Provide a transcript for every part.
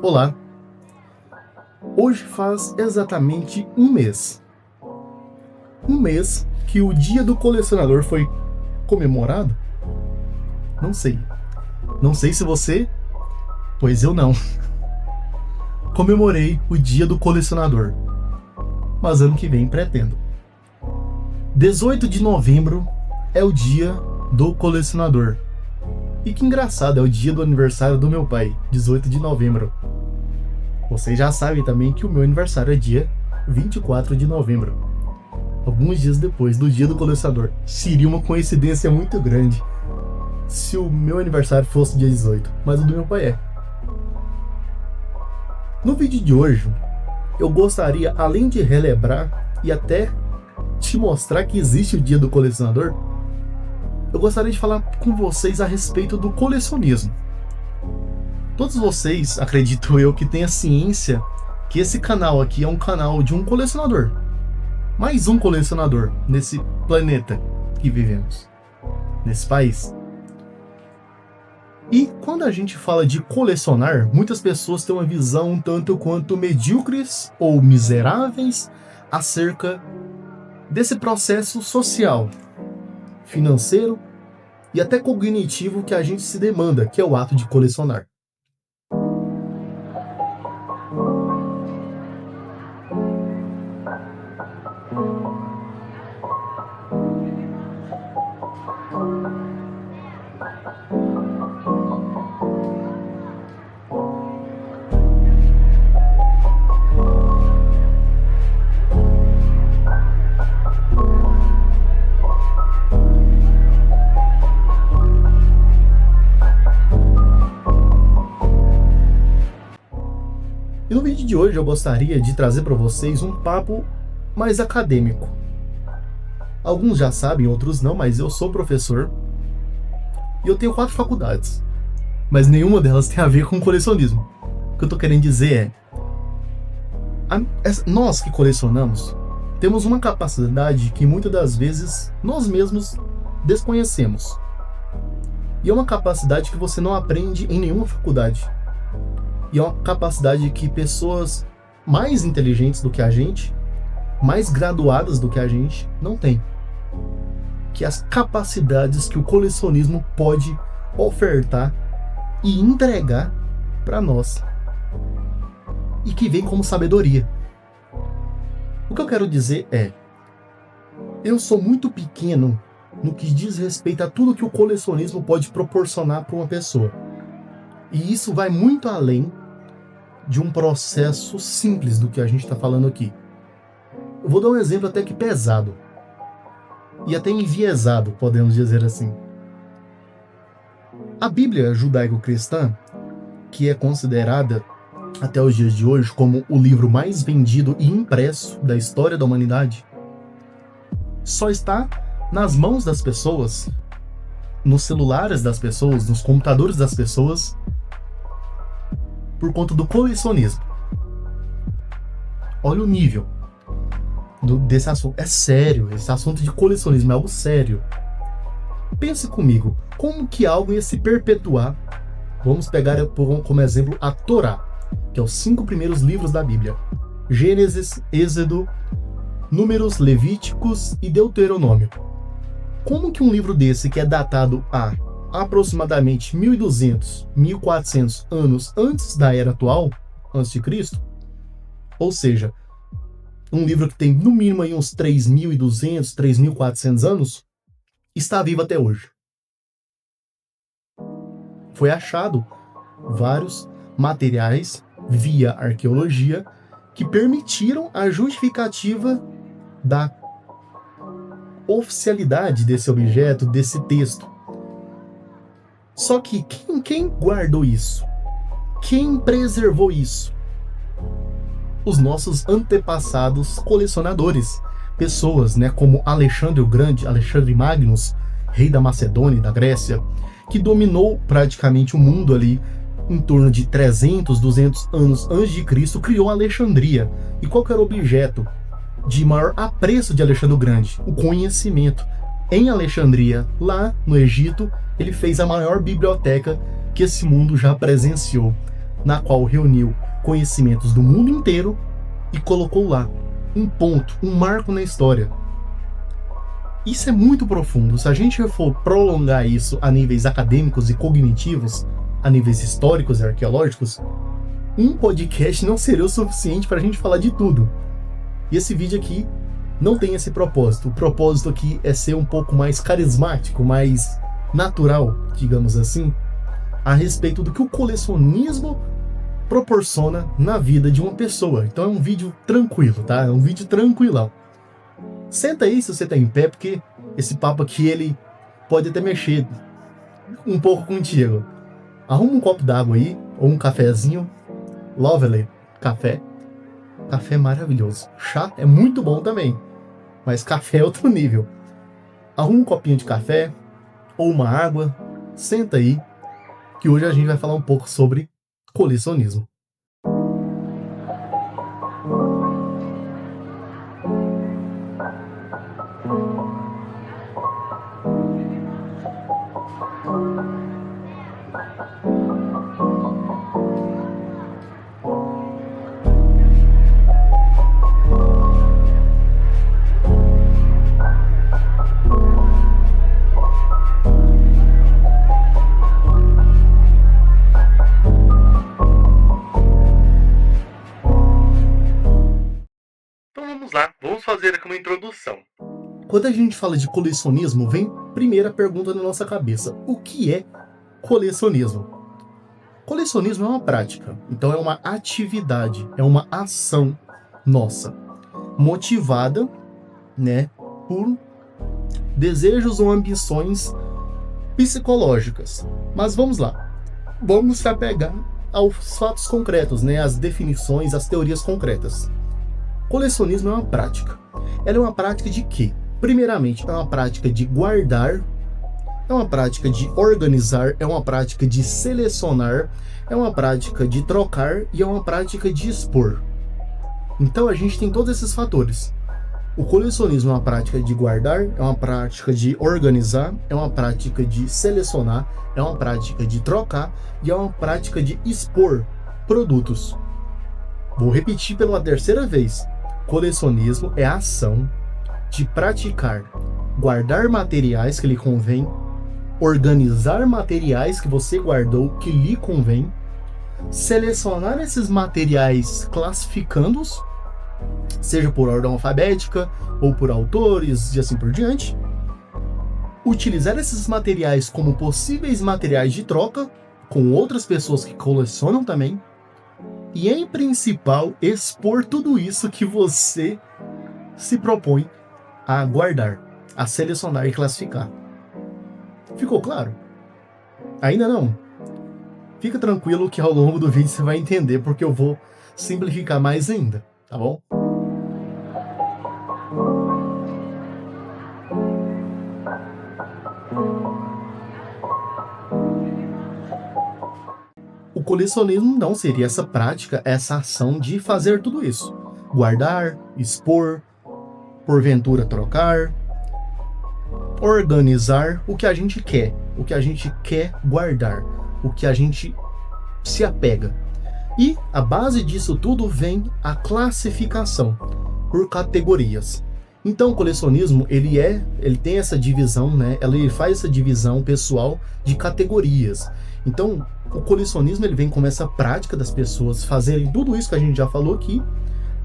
Olá, hoje faz exatamente um mês que o Dia do Colecionador foi comemorado. Não sei se você, pois eu não, comemorei o Dia do Colecionador, mas ano que vem pretendo. 18 de novembro é o Dia do Colecionador. E que engraçado, é o dia do aniversário do meu pai, 18 de novembro. Vocês já sabem também que o meu aniversário é dia 24 de novembro. Alguns dias depois do Dia do Colecionador. Seria uma coincidência muito grande se o meu aniversário fosse dia 18, mas o do meu pai é. No vídeo de hoje, eu gostaria, além de relembrar e até te mostrar que existe o Dia do Colecionador, eu gostaria de falar com vocês a respeito do colecionismo. Todos vocês, acredito eu, que têm a ciência que esse canal aqui é um canal de um colecionador. Mais um colecionador nesse planeta que vivemos, nesse país. E quando a gente fala de colecionar, muitas pessoas têm uma visão um tanto quanto medíocres ou miseráveis acerca desse processo social, financeiro e até cognitivo que a gente se demanda, que é o ato de colecionar. E no vídeo de hoje eu gostaria de trazer para vocês um papo mais acadêmico. Alguns já sabem, outros não, mas eu sou professor e eu tenho 4 faculdades, mas nenhuma delas tem a ver com colecionismo. O que eu tô querendo dizer nós que colecionamos temos uma capacidade que muitas das vezes nós mesmos desconhecemos. E é uma capacidade que você não aprende em nenhuma faculdade. E é uma capacidade que pessoas mais inteligentes do que a gente, mais graduadas do que a gente, não têm. Que é as capacidades que o colecionismo pode ofertar e entregar para nós. E que vem como sabedoria. O que eu quero dizer é, eu sou muito pequeno no que diz respeito a tudo que o colecionismo pode proporcionar para uma pessoa. E isso vai muito além de um processo simples do que a gente está falando aqui. Eu vou dar um exemplo até que pesado. E até enviesado, podemos dizer assim. A Bíblia judaico-cristã, que é considerada até os dias de hoje como o livro mais vendido e impresso da história da humanidade, só está nas mãos das pessoas, nos celulares das pessoas, nos computadores das pessoas, por conta do colecionismo. Olha o nível desse assunto. É sério, esse assunto de colecionismo é algo sério. Pense comigo, como que algo ia se perpetuar? Vamos pegar como exemplo a Torá, que é os 5 primeiros livros da Bíblia. Gênesis, Êxodo, Números, Levíticos e Deuteronômio. Como que um livro desse, que é datado a aproximadamente 1200, 1400 anos antes da era atual, antes de Cristo, ou seja, um livro que tem no mínimo aí uns 3200, 3400 anos, está vivo até hoje. Foi achado vários materiais via arqueologia que permitiram a justificativa da oficialidade desse objeto, desse texto. Só que quem guardou isso? Quem preservou isso? Os nossos antepassados colecionadores. Pessoas, como Alexandre o Grande, Alexandre Magnus, rei da Macedônia e da Grécia, que dominou praticamente o mundo ali em torno de 300, 200 anos antes de Cristo, criou Alexandria. E qual que era o objeto de maior apreço de Alexandre o Grande? O conhecimento. Em Alexandria, lá no Egito, ele fez a maior biblioteca que esse mundo já presenciou. na qual reuniu conhecimentos do mundo inteiro e colocou lá um ponto, um marco na história. Isso é muito profundo. Se a gente for prolongar isso a níveis acadêmicos e cognitivos, a níveis históricos e arqueológicos, um podcast não seria o suficiente para a gente falar de tudo. E esse vídeo aqui não tem esse propósito. O propósito aqui é ser um pouco mais carismático, mais natural, digamos assim, a respeito do que o colecionismo proporciona na vida de uma pessoa. Então é um vídeo tranquilo, tá? É um vídeo tranquilão. Senta aí se você tá em pé, porque esse papo aqui, ele pode até mexer um pouco contigo. Arruma um copo d'água aí, ou um cafezinho. Lovely café. Café é maravilhoso. Chá é muito bom também, mas café é outro nível. Arruma um copinho de café, ou uma água. Senta aí, que hoje a gente vai falar um pouco sobre colecionismo. Vamos fazer aqui uma introdução. Quando a gente fala de colecionismo, vem a primeira pergunta na nossa cabeça. O que é colecionismo? Colecionismo é uma prática, então é uma atividade, é uma ação nossa, motivada, né, por desejos ou ambições psicológicas. Mas vamos lá. Vamos se apegar aos fatos concretos, né, às definições, às teorias concretas. Colecionismo é uma prática. Ela é uma prática de quê? Primeiramente, é uma prática de guardar, é uma prática de organizar, é uma prática de selecionar, é uma prática de trocar e é uma prática de expor. Então a gente tem todos esses fatores. O colecionismo é uma prática de guardar, é uma prática de organizar, é uma prática de selecionar, é uma prática de trocar e é uma prática de expor produtos. Vou repetir pela terceira vez. Colecionismo é a ação de praticar, guardar materiais que lhe convém, organizar materiais que você guardou que lhe convém, selecionar esses materiais classificando-os, seja por ordem alfabética ou por autores e assim por diante, utilizar esses materiais como possíveis materiais de troca com outras pessoas que colecionam também, e, em principal, expor tudo isso que você se propõe a guardar, a selecionar e classificar. Ficou claro? Ainda não? Fica tranquilo que ao longo do vídeo você vai entender, porque eu vou simplificar mais ainda, tá bom? O colecionismo não seria essa prática, essa ação de fazer tudo isso. Guardar, expor, porventura trocar, organizar o que a gente quer guardar, o que a gente se apega. E a base disso tudo vem a classificação por categorias. Então o colecionismo, ele tem essa divisão, né? Ele faz essa divisão pessoal de categorias. Então o colecionismo, ele vem como essa prática das pessoas fazerem tudo isso que a gente já falou aqui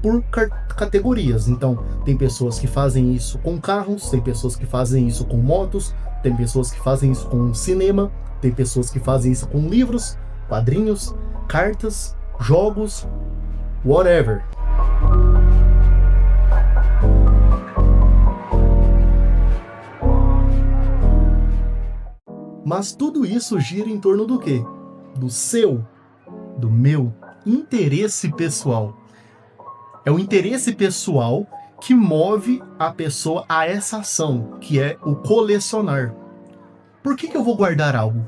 por categorias. Então tem pessoas que fazem isso com carros, tem pessoas que fazem isso com motos, tem pessoas que fazem isso com cinema, tem pessoas que fazem isso com livros, quadrinhos, cartas, jogos, whatever. Mas tudo isso gira em torno do quê? Do seu, do meu interesse pessoal. É o interesse pessoal que move a pessoa a essa ação, que é o colecionar. Por que eu vou guardar algo?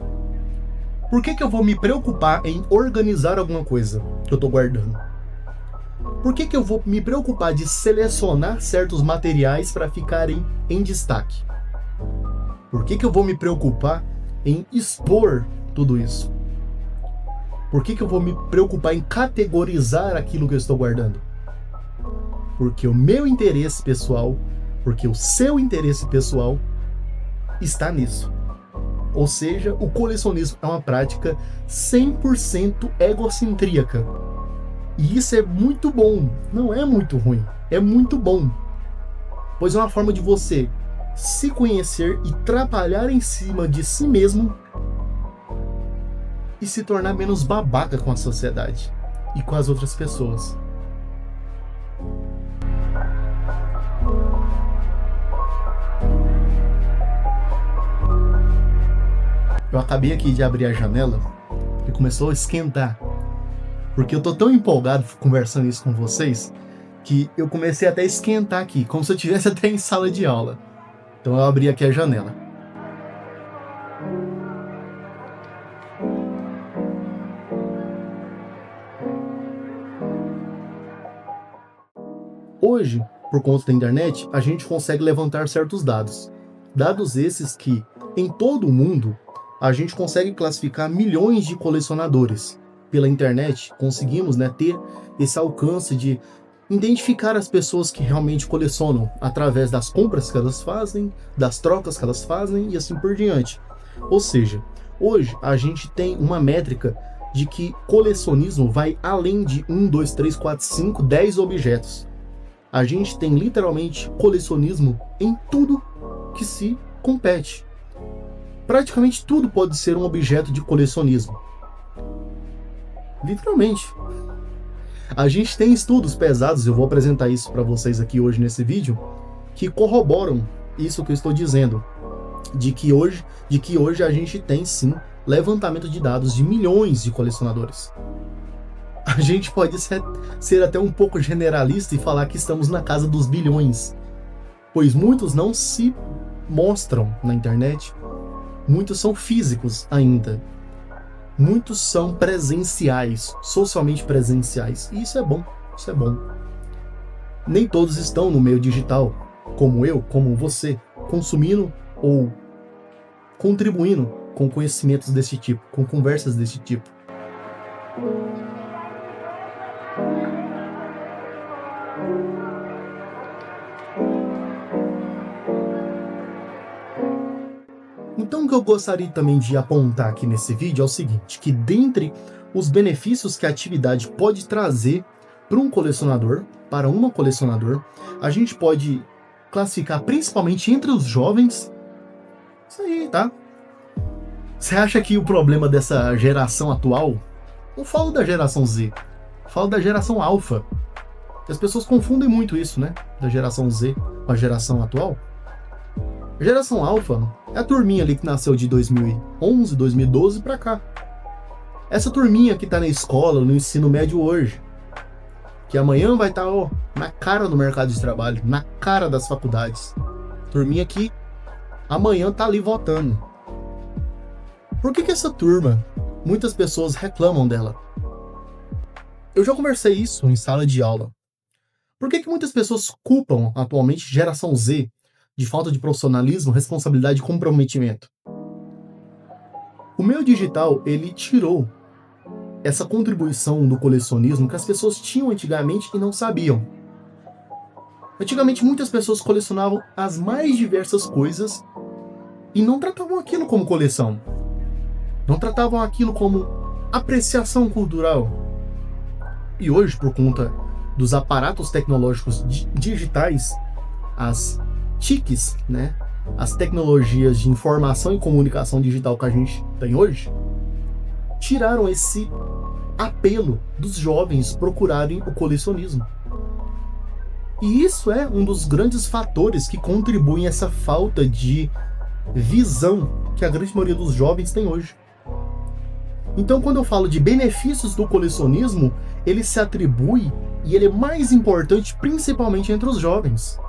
Por que eu vou me preocupar em organizar alguma coisa que eu estou guardando? Por que eu vou me preocupar de selecionar certos materiais para ficarem em destaque? Por que eu vou me preocupar em expor tudo isso? Por que eu vou me preocupar em categorizar aquilo que eu estou guardando? Porque o meu interesse pessoal, porque o seu interesse pessoal está nisso. Ou seja, o colecionismo é uma prática 100% egocentríaca. E isso é muito bom, não é muito ruim, é muito bom. Pois é uma forma de você se conhecer e trabalhar em cima de si mesmo e se tornar menos babaca com a sociedade e com as outras pessoas. Eu acabei aqui de abrir a janela e começou a esquentar. Porque eu tô tão empolgado conversando isso com vocês que eu comecei até a esquentar aqui, como se eu estivesse até em sala de aula. Então eu abri aqui a janela. Hoje, por conta da internet, a gente consegue levantar certos dados. Dados esses que, em todo o mundo, a gente consegue classificar milhões de colecionadores. Pela internet, conseguimos, ter esse alcance de identificar as pessoas que realmente colecionam através das compras que elas fazem, das trocas que elas fazem e assim por diante. Ou seja, hoje a gente tem uma métrica de que colecionismo vai além de 1, 2, 3, 4, 5, 10 objetos. A gente tem literalmente colecionismo em tudo que se compete. Praticamente tudo pode ser um objeto de colecionismo. Literalmente. A gente tem estudos pesados, eu vou apresentar isso para vocês aqui hoje nesse vídeo, que corroboram isso que eu estou dizendo, de que hoje a gente tem sim levantamento de dados de milhões de colecionadores. A gente pode ser até um pouco generalista e falar que estamos na casa dos bilhões, pois muitos não se mostram na internet, muitos são físicos ainda. Muitos são presenciais, socialmente presenciais. E isso é bom, isso é bom. Nem todos estão no meio digital, como eu, como você, consumindo ou contribuindo com conhecimentos desse tipo, com conversas desse tipo. Então o que eu gostaria também de apontar aqui nesse vídeo é o seguinte, que dentre os benefícios que a atividade pode trazer para um colecionador, para uma colecionador, a gente pode classificar principalmente entre os jovens. Isso aí, tá? Você acha que o problema dessa geração atual, não falo da geração Z, falo da geração Alpha. As pessoas confundem muito isso, da geração Z com a geração atual. A geração Alpha é a turminha ali que nasceu de 2011, 2012 pra cá. Essa turminha que tá na escola, no ensino médio hoje, que amanhã vai estar na cara do mercado de trabalho, na cara das faculdades. Turminha que amanhã tá ali votando. Por que essa turma, muitas pessoas reclamam dela? Eu já conversei isso em sala de aula. Por que muitas pessoas culpam atualmente geração Z de falta de profissionalismo, responsabilidade e comprometimento? O meio digital, ele tirou essa contribuição do colecionismo que as pessoas tinham antigamente e não sabiam. Antigamente, muitas pessoas colecionavam as mais diversas coisas e não tratavam aquilo como coleção. Não tratavam aquilo como apreciação cultural. E hoje, por conta dos aparatos tecnológicos digitais, as TICs, as tecnologias de informação e comunicação digital que a gente tem hoje, tiraram esse apelo dos jovens procurarem o colecionismo. E isso é um dos grandes fatores que contribuem a essa falta de visão que a grande maioria dos jovens tem hoje. Então, quando eu falo de benefícios do colecionismo, ele se atribui e ele é mais importante principalmente entre os jovens.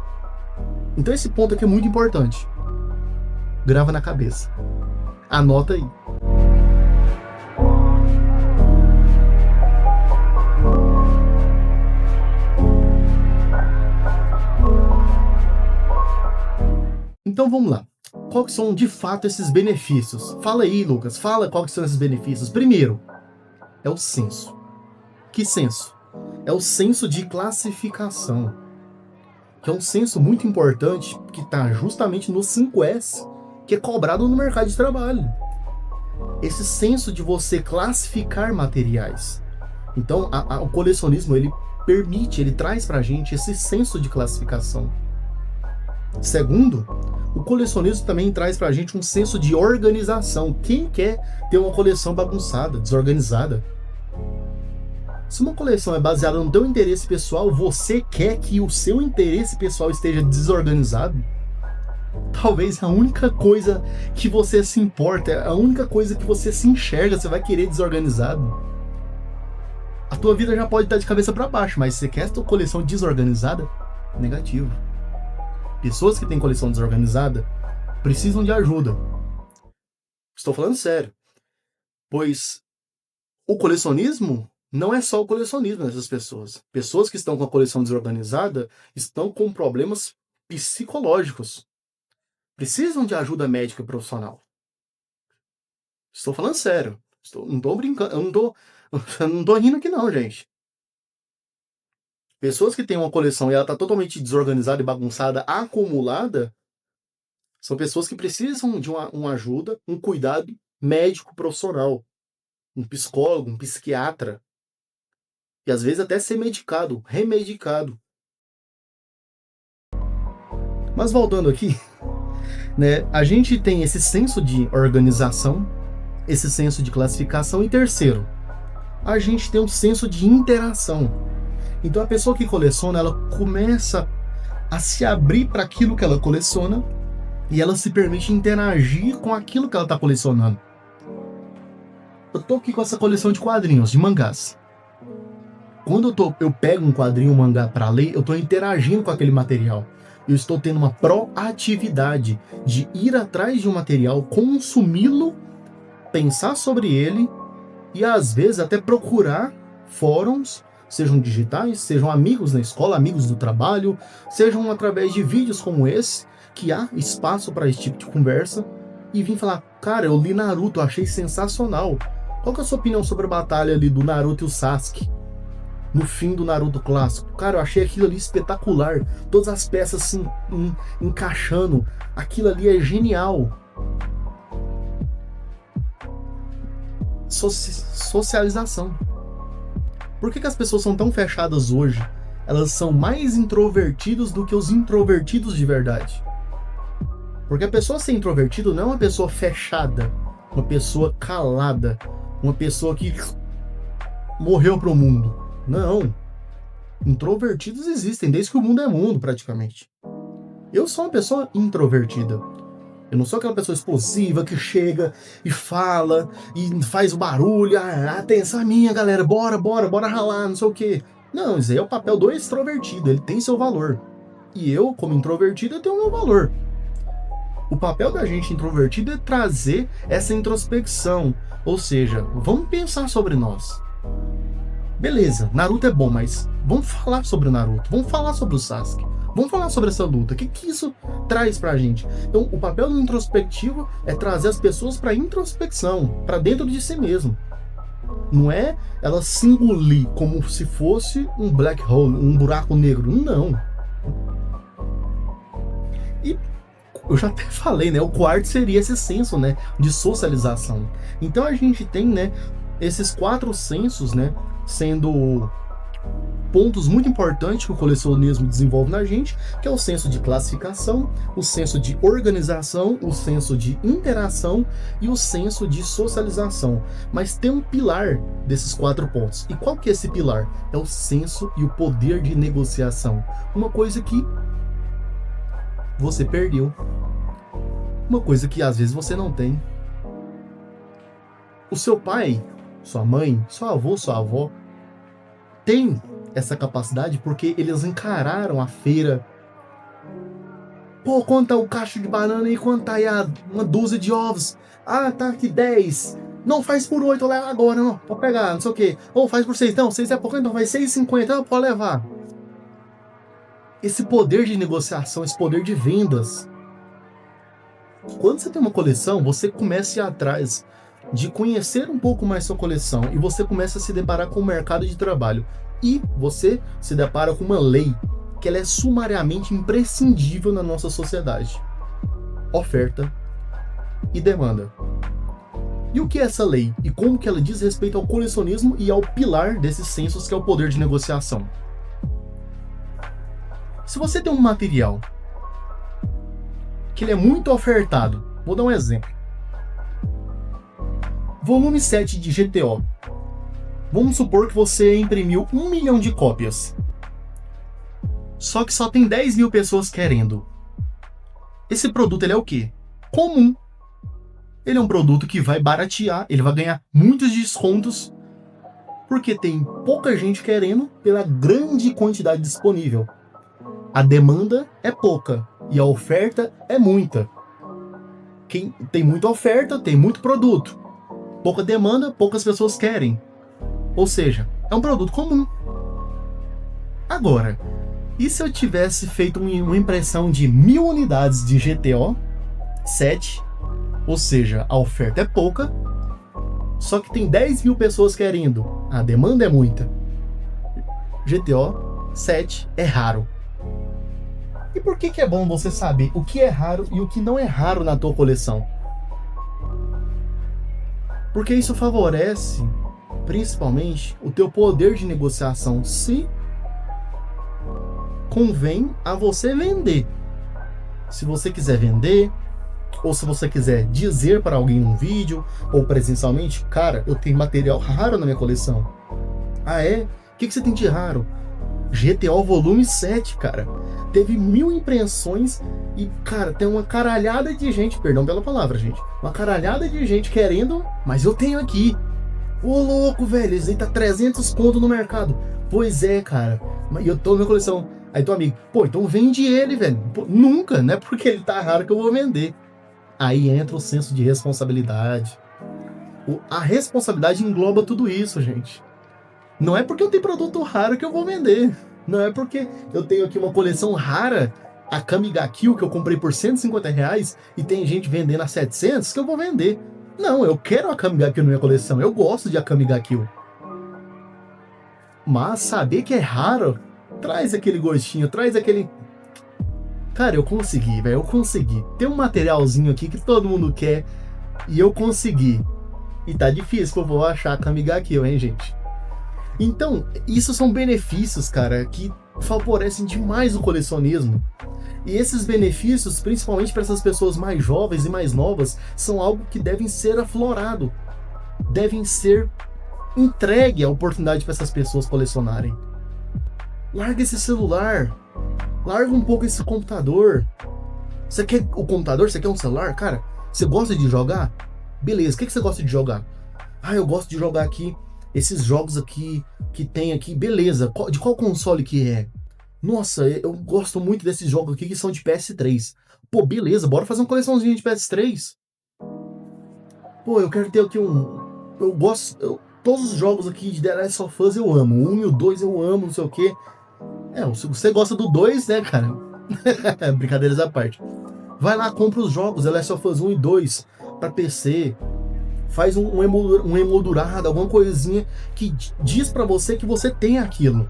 Então esse ponto aqui é muito importante. Grava na cabeça. Anota aí. Então vamos lá. Quais são de fato esses benefícios? Fala aí, Lucas. Fala quais são esses benefícios. Primeiro, é o senso. Que senso? É o senso de classificação, que é um senso muito importante, que está justamente no 5S, que é cobrado no mercado de trabalho. Esse senso de você classificar materiais. Então, o colecionismo, ele permite, ele traz pra gente esse senso de classificação. Segundo, o colecionismo também traz pra gente um senso de organização. Quem quer ter uma coleção bagunçada, desorganizada? Se uma coleção é baseada no teu interesse pessoal, você quer que o seu interesse pessoal esteja desorganizado? Talvez a única coisa que você se importa, a única coisa que você se enxerga, você vai querer desorganizado. A tua vida já pode estar de cabeça para baixo, mas você quer a tua coleção desorganizada? Negativo. Pessoas que têm coleção desorganizada precisam de ajuda. Estou falando sério. Pois o colecionismo não é só o colecionismo dessas pessoas. Pessoas que estão com a coleção desorganizada estão com problemas psicológicos. Precisam de ajuda médica profissional. Estou falando sério. Não estou brincando. Eu não tô rindo aqui não, gente. Pessoas que têm uma coleção e ela está totalmente desorganizada e bagunçada, acumulada, são pessoas que precisam de uma ajuda, um cuidado médico profissional. Um psicólogo, um psiquiatra. E às vezes até ser medicado, remedicado. Mas voltando aqui, né, a gente tem esse senso de organização, esse senso de classificação, e terceiro, a gente tem um senso de interação. Então a pessoa que coleciona, ela começa a se abrir para aquilo que ela coleciona e ela se permite interagir com aquilo que ela está colecionando. Eu tô aqui com essa coleção de quadrinhos, de mangás. Quando eu pego um quadrinho, um mangá para ler, eu estou interagindo com aquele material. Eu estou tendo uma proatividade de ir atrás de um material, consumi-lo, pensar sobre ele e às vezes até procurar fóruns, sejam digitais, sejam amigos na escola, amigos do trabalho, sejam através de vídeos como esse, que há espaço para esse tipo de conversa, e vim falar, cara, eu li Naruto, achei sensacional. Qual que é a sua opinião sobre a batalha ali do Naruto e o Sasuke? No fim do Naruto clássico. Cara, eu achei aquilo ali espetacular. Todas as peças se encaixando. Aquilo ali é genial. Socialização. Por que as pessoas são tão fechadas hoje? Elas são mais introvertidas do que os introvertidos de verdade. Porque a pessoa ser introvertido não é uma pessoa fechada, uma pessoa calada, uma pessoa que morreu pro mundo. Não. Introvertidos existem desde que o mundo é mundo, praticamente. Eu sou uma pessoa introvertida. Eu não sou aquela pessoa explosiva que chega e fala e faz o barulho. Atenção minha, galera, bora ralar, não sei o quê. Não, isso aí é o papel do extrovertido, ele tem seu valor. E eu, como introvertido, eu tenho o meu valor. O papel da gente introvertido é trazer essa introspecção. Ou seja, vamos pensar sobre nós. Beleza, Naruto é bom, mas vamos falar sobre o Naruto, vamos falar sobre o Sasuke, vamos falar sobre essa luta, o que isso traz pra gente? Então, o papel do introspectivo é trazer as pessoas pra introspecção, pra dentro de si mesmo. Não é ela se engolir como se fosse um black hole, um buraco negro, não. E eu já até falei, né, o quarto seria esse senso, né, de socialização. Então a gente tem, né, esses 4 sensos, né, sendo pontos muito importantes que o colecionismo desenvolve na gente, que é o senso de classificação, o senso de organização, o senso de interação e o senso de socialização. Mas tem um pilar desses 4 pontos. E qual que é esse pilar? É o senso e o poder de negociação. Uma coisa que você perdeu. Uma coisa que às vezes você não tem. O seu pai, sua mãe, seu avô, sua avó, tem essa capacidade porque eles encararam a feira. Pô, quanto tá o cacho de banana e quanto tá aí uma dúzia de ovos? Ah, tá aqui 10. Não, faz por 8, leva agora, não. Pode pegar, não sei o quê. Ou faz por 6, não, 6 é pouco, então vai 6,50, pode levar. Esse poder de negociação, esse poder de vendas. Quando você tem uma coleção, você começa a ir atrás de conhecer um pouco mais sua coleção e você começa a se deparar com o mercado de trabalho e você se depara com uma lei que ela é sumariamente imprescindível na nossa sociedade: oferta e demanda. E o que é essa lei? E como que ela diz respeito ao colecionismo e ao pilar desses sensos, que é o poder de negociação? Se você tem um material que ele é muito ofertado, vou dar um exemplo. Volume 7 de GTO. Vamos supor que você imprimiu 1 milhão de cópias. Só que só tem 10 mil pessoas querendo. Esse produto ele é o quê? Comum. Ele é um produto que vai baratear, ele vai ganhar muitos descontos, porque tem pouca gente querendo pela grande quantidade disponível. A demanda é pouca e a oferta é muita. Quem tem muita oferta, tem muito produto. Pouca demanda, poucas pessoas querem. Ou seja, é um produto comum. Agora, e se eu tivesse feito uma impressão de 1000 unidades de GTO 7, ou seja, a oferta é pouca, só que tem 10 mil pessoas querendo, a demanda é muita. GTO 7 é raro. E por que é bom você saber o que é raro e o que não é raro na tua coleção? Porque isso favorece, principalmente, o teu poder de negociação, se convém a você vender. Se você quiser vender, ou se você quiser dizer para alguém num vídeo, ou presencialmente: cara, eu tenho material raro na minha coleção. Ah, é? O que você tem de raro? GTO volume 7, cara. Teve 1000 impressões e, cara, tem uma caralhada de gente, perdão pela palavra, gente, uma caralhada de gente querendo, mas eu tenho aqui. Ô, louco, velho, esse aí tá 300 conto no mercado. Pois é, cara, mas eu tô na minha coleção. Aí teu amigo: pô, então vende ele, velho. Pô, nunca, não é porque ele tá raro que eu vou vender. Aí entra o senso de responsabilidade. A responsabilidade engloba tudo isso, gente. Não é porque eu tenho produto raro que eu vou vender. Não é porque eu tenho aqui uma coleção rara, a Kamiga Kill, que eu comprei por R$150 e tem gente vendendo a 700, que eu vou vender. Não, eu quero a Kamiga Kill na minha coleção. Eu gosto de a Kamiga Kill. Mas saber que é raro traz aquele gostinho, traz aquele... Cara, eu consegui, velho. Eu consegui. Tem um materialzinho aqui que todo mundo quer e eu consegui. E tá difícil que eu vou achar a Kamiga Kill, hein, gente? Então, isso são benefícios, cara, que favorecem demais o colecionismo. E esses benefícios, principalmente para essas pessoas mais jovens e mais novas, são algo que devem ser aflorado. Devem ser entregue a oportunidade para essas pessoas colecionarem. Larga esse celular. Larga um pouco esse computador. Você quer o computador? Você quer um celular? Cara, você gosta de jogar? Beleza, o que você gosta de jogar? Ah, eu gosto de jogar aqui esses jogos aqui que tem aqui, beleza. De qual console que é? Nossa, eu gosto muito desses jogos aqui que são de PS3. Pô, beleza, bora fazer uma coleçãozinha de PS3. Pô, eu quero ter aqui eu gosto... todos os jogos aqui de The Last of Us eu amo. O 1 e o 2 eu amo, não sei o quê. Se você gosta do 2, né, cara? Brincadeiras à parte. Vai lá, compra os jogos The Last of Us 1 e 2 pra PC. Faz um emoldurado, alguma coisinha que diz pra você que você tem aquilo.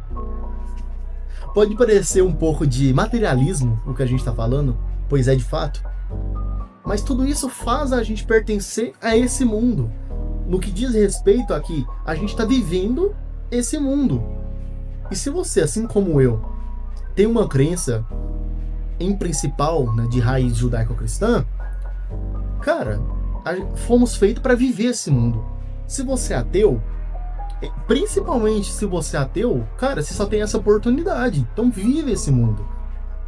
Pode parecer um pouco de materialismo o que a gente tá falando, pois é de fato. Mas tudo isso faz a gente pertencer a esse mundo. No que diz respeito a que a gente tá vivendo esse mundo. E se você, assim como eu, tem uma crença em principal, né, de raiz judaico-cristã, cara, fomos feitos para viver esse mundo. Se você é ateu, principalmente se você é ateu, cara, você só tem essa oportunidade. Então vive esse mundo.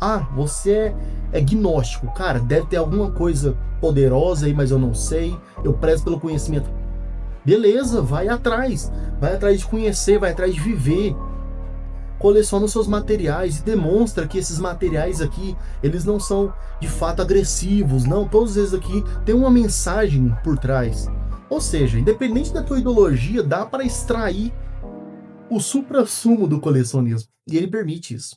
Ah, você é gnóstico. Cara, deve ter alguma coisa poderosa aí, mas eu não sei. Eu prezo pelo conhecimento. Beleza, vai atrás. Vai atrás de conhecer, vai atrás de viver. Coleciona os seus materiais e demonstra que esses materiais aqui, eles não são de fato agressivos, não, todos eles aqui têm uma mensagem por trás. Ou seja, independente da tua ideologia, dá para extrair o suprassumo do colecionismo, e ele permite isso.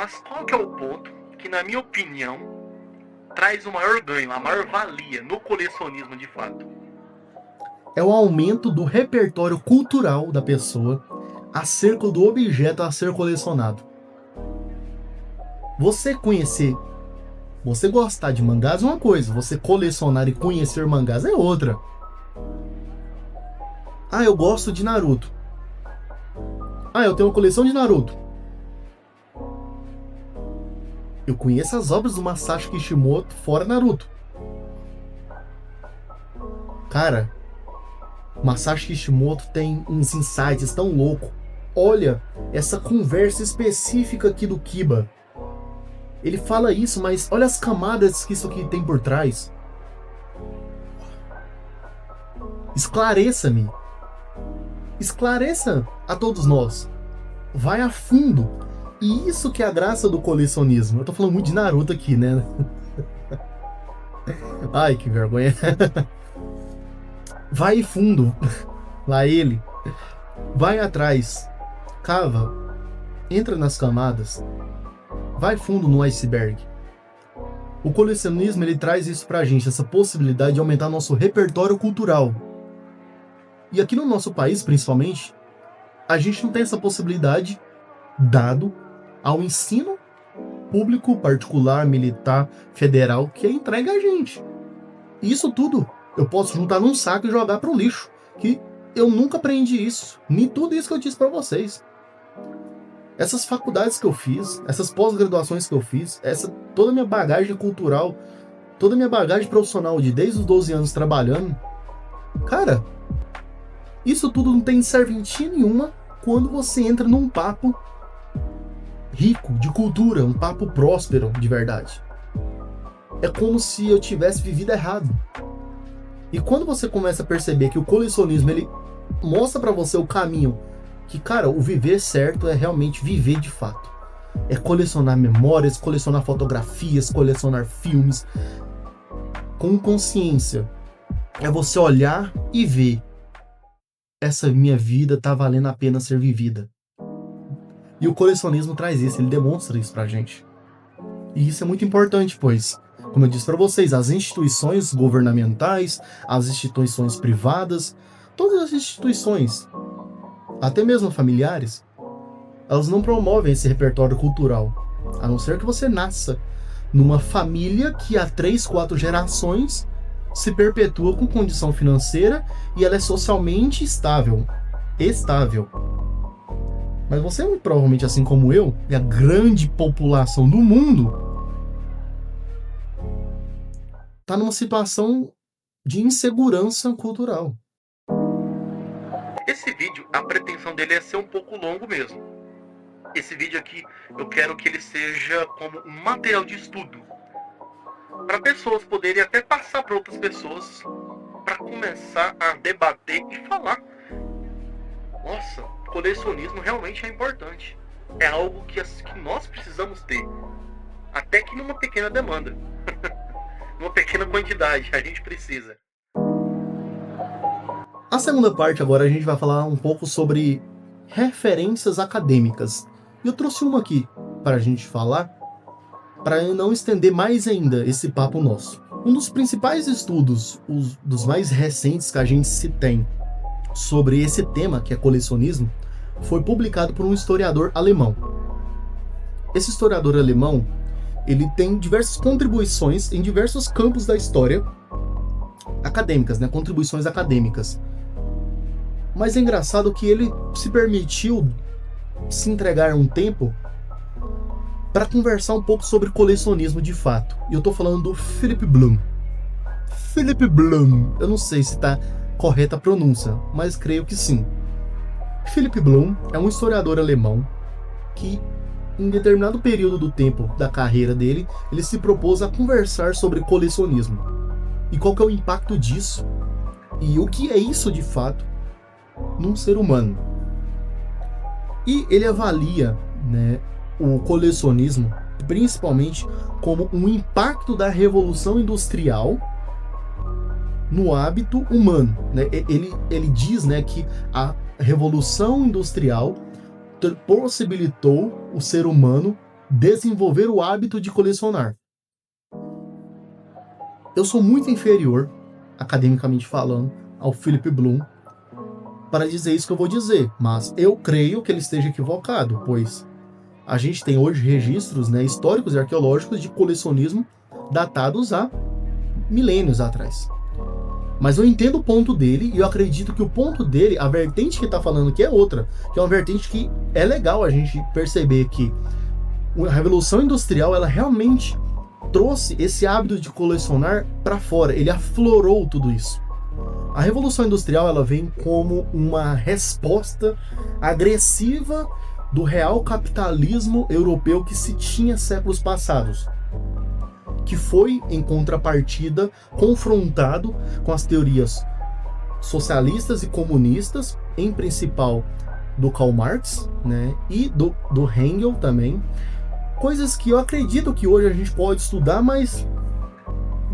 Mas qual que é o ponto que, na minha opinião, traz o maior ganho, a maior valia no colecionismo de fato? É o aumento do repertório cultural da pessoa acerca do objeto a ser colecionado. Você conhecer, você gostar de mangás é uma coisa, você colecionar e conhecer mangás é outra. Ah, eu gosto de Naruto. Ah, eu tenho uma coleção de Naruto. Eu conheço as obras do Masashi Kishimoto fora Naruto. Cara, Masashi Kishimoto tem uns insights tão loucos. Olha essa conversa específica aqui do Kiba. Ele fala isso, mas olha as camadas que isso aqui tem por trás. Esclareça-me. Esclareça a todos nós. Vai a fundo. E isso que é a graça do colecionismo. Eu tô falando muito de Naruto aqui, né? Ai, que vergonha. Vai fundo. Lá ele. Vai atrás. Cava. Entra nas camadas. Vai fundo no iceberg. O colecionismo, ele traz isso pra gente, essa possibilidade de aumentar nosso repertório cultural. E aqui no nosso país, principalmente, a gente não tem essa possibilidade dado ao ensino público, particular, militar, federal, que entrega a gente. E isso tudo eu posso juntar num saco e jogar pro lixo, que eu nunca aprendi isso, nem tudo isso que eu disse pra vocês. Essas faculdades que eu fiz, essas pós-graduações que eu fiz, toda a minha bagagem cultural, toda a minha bagagem profissional de desde os 12 anos trabalhando, cara, isso tudo não tem serventia nenhuma quando você entra num papo rico de cultura, um papo próspero de verdade. É como se eu tivesse vivido errado. E quando você começa a perceber que o colecionismo, ele mostra pra você o caminho, que, cara, o viver certo é realmente viver de fato. É colecionar memórias, colecionar fotografias, colecionar filmes, com consciência. É você olhar e ver, essa minha vida tá valendo a pena ser vivida. E o colecionismo traz isso, ele demonstra isso pra gente. E isso é muito importante, pois, como eu disse pra vocês, as instituições governamentais, as instituições privadas, todas as instituições, até mesmo familiares, elas não promovem esse repertório cultural, a não ser que você nasça numa família que há 3, 4 gerações se perpetua com condição financeira e ela é socialmente estável. Mas você, provavelmente assim como eu, e a grande população do mundo, tá numa situação de insegurança cultural. Esse vídeo, a pretensão dele é ser um pouco longo mesmo. Esse vídeo aqui, eu quero que ele seja como um material de estudo, para pessoas poderem até passar para outras pessoas, para começar a debater e falar. Nossa, colecionismo realmente é importante. É algo que nós precisamos ter, até que numa pequena demanda, numa pequena quantidade, a gente precisa. A segunda parte agora a gente vai falar um pouco sobre referências acadêmicas. E eu trouxe uma aqui para a gente falar, para não estender mais ainda esse papo nosso. Um dos principais estudos, dos mais recentes que a gente se tem sobre esse tema, que é colecionismo, foi publicado por um historiador alemão. Esse historiador alemão, ele tem diversas contribuições em diversos campos da história acadêmicas, né? Contribuições acadêmicas. Mas é engraçado que ele se permitiu se entregar um tempo para conversar um pouco sobre colecionismo de fato. E eu tô falando do Philip Bloom. Philip Bloom, eu não sei se está correta a pronúncia, mas creio que sim. Philip Bloom é um historiador alemão que, em determinado período do tempo da carreira dele, ele se propôs a conversar sobre colecionismo. E qual que é o impacto disso? E o que é isso de fato num ser humano? E ele avalia, né, o colecionismo principalmente como um impacto da Revolução Industrial no hábito humano, né? Ele diz, né, que a Revolução Industrial possibilitou o ser humano desenvolver o hábito de colecionar. Eu sou muito inferior, academicamente falando, ao Philip Bloom para dizer isso que eu vou dizer, mas eu creio que ele esteja equivocado, pois a gente tem hoje registros, né, históricos e arqueológicos de colecionismo datados a milênios atrás. Mas eu entendo o ponto dele e eu acredito que o ponto dele, a vertente que ele tá falando aqui é outra, que é uma vertente que é legal a gente perceber que a Revolução Industrial, ela realmente trouxe esse hábito de colecionar para fora, ele aflorou tudo isso. A Revolução Industrial, ela vem como uma resposta agressiva do real capitalismo europeu que se tinha séculos passados, que foi, em contrapartida, confrontado com as teorias socialistas e comunistas, em principal do Karl Marx, né, e do Hegel também, coisas que eu acredito que hoje a gente pode estudar, mas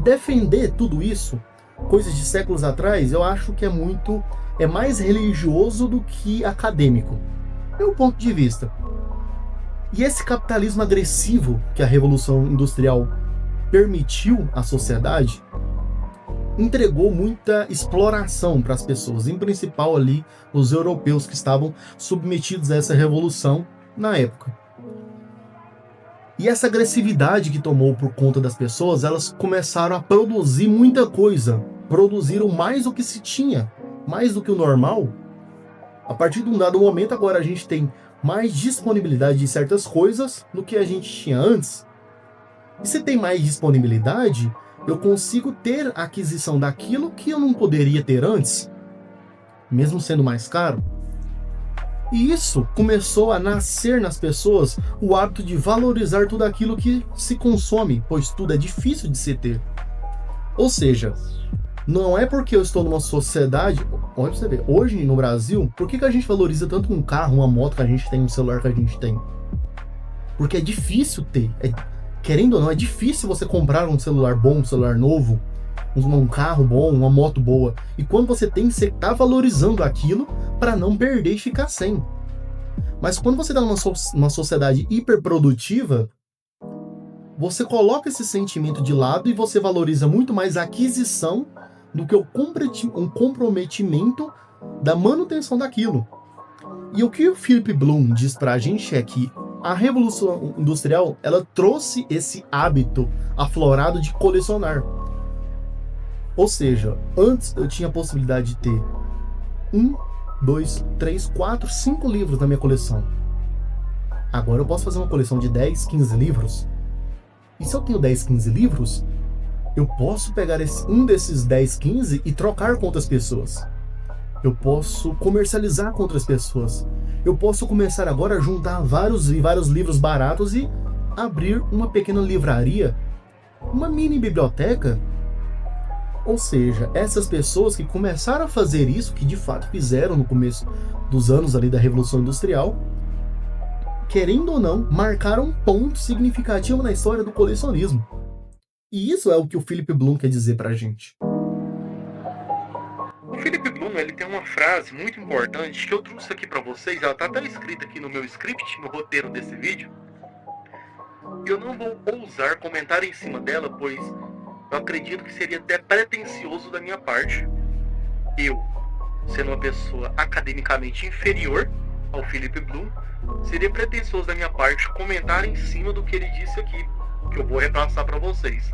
defender tudo isso, coisas de séculos atrás, eu acho que é mais religioso do que acadêmico, meu ponto de vista. E esse capitalismo agressivo que a Revolução Industrial permitiu à sociedade entregou muita exploração para as pessoas, em principal ali os europeus que estavam submetidos a essa revolução na época. E essa agressividade que tomou por conta das pessoas, elas começaram a produzir muita coisa, produziram mais do que se tinha, mais do que o normal. A partir de um dado momento, agora a gente tem mais disponibilidade de certas coisas do que a gente tinha antes. E se tem mais disponibilidade, eu consigo ter a aquisição daquilo que eu não poderia ter antes, mesmo sendo mais caro. E isso começou a nascer nas pessoas o hábito de valorizar tudo aquilo que se consome, pois tudo é difícil de se ter. Ou seja, não é porque eu estou numa sociedade... Olha pra você ver, hoje no Brasil, por que a gente valoriza tanto um carro, uma moto que a gente tem, um celular que a gente tem? Porque é difícil ter. Querendo ou não, é difícil você comprar um celular bom, um celular novo, um carro bom, uma moto boa. E quando você tem, você tá valorizando aquilo para não perder e ficar sem. Mas quando você tá numa sociedade hiperprodutiva, você coloca esse sentimento de lado e você valoriza muito mais a aquisição do que um comprometimento da manutenção daquilo. E o que o Philip Bloom diz pra gente é que a Revolução Industrial, ela trouxe esse hábito aflorado de colecionar. Ou seja, antes eu tinha a possibilidade de ter 1, 2, 3, 4, 5 livros na minha coleção. Agora eu posso fazer uma coleção de 10, 15 livros. E se eu tenho 10, 15 livros, eu posso pegar um desses 10, 15 e trocar com outras pessoas. Eu posso comercializar com outras pessoas. Eu posso começar agora a juntar vários livros baratos e abrir uma pequena livraria, uma mini biblioteca. Ou seja, essas pessoas que começaram a fazer isso, que de fato fizeram no começo dos anos ali da Revolução Industrial, querendo ou não, marcaram um ponto significativo na história do colecionismo. E isso é o que o Philip Bloom quer dizer pra gente. O Philip Bloom, ele tem uma frase muito importante que eu trouxe aqui para vocês, ela tá até escrita aqui no meu script, no roteiro desse vídeo. Eu não vou ousar comentar em cima dela, pois eu acredito que seria até pretensioso da minha parte. Eu, sendo uma pessoa academicamente inferior ao Philip Bloom, seria pretensioso da minha parte comentar em cima do que ele disse aqui, que eu vou repassar para vocês.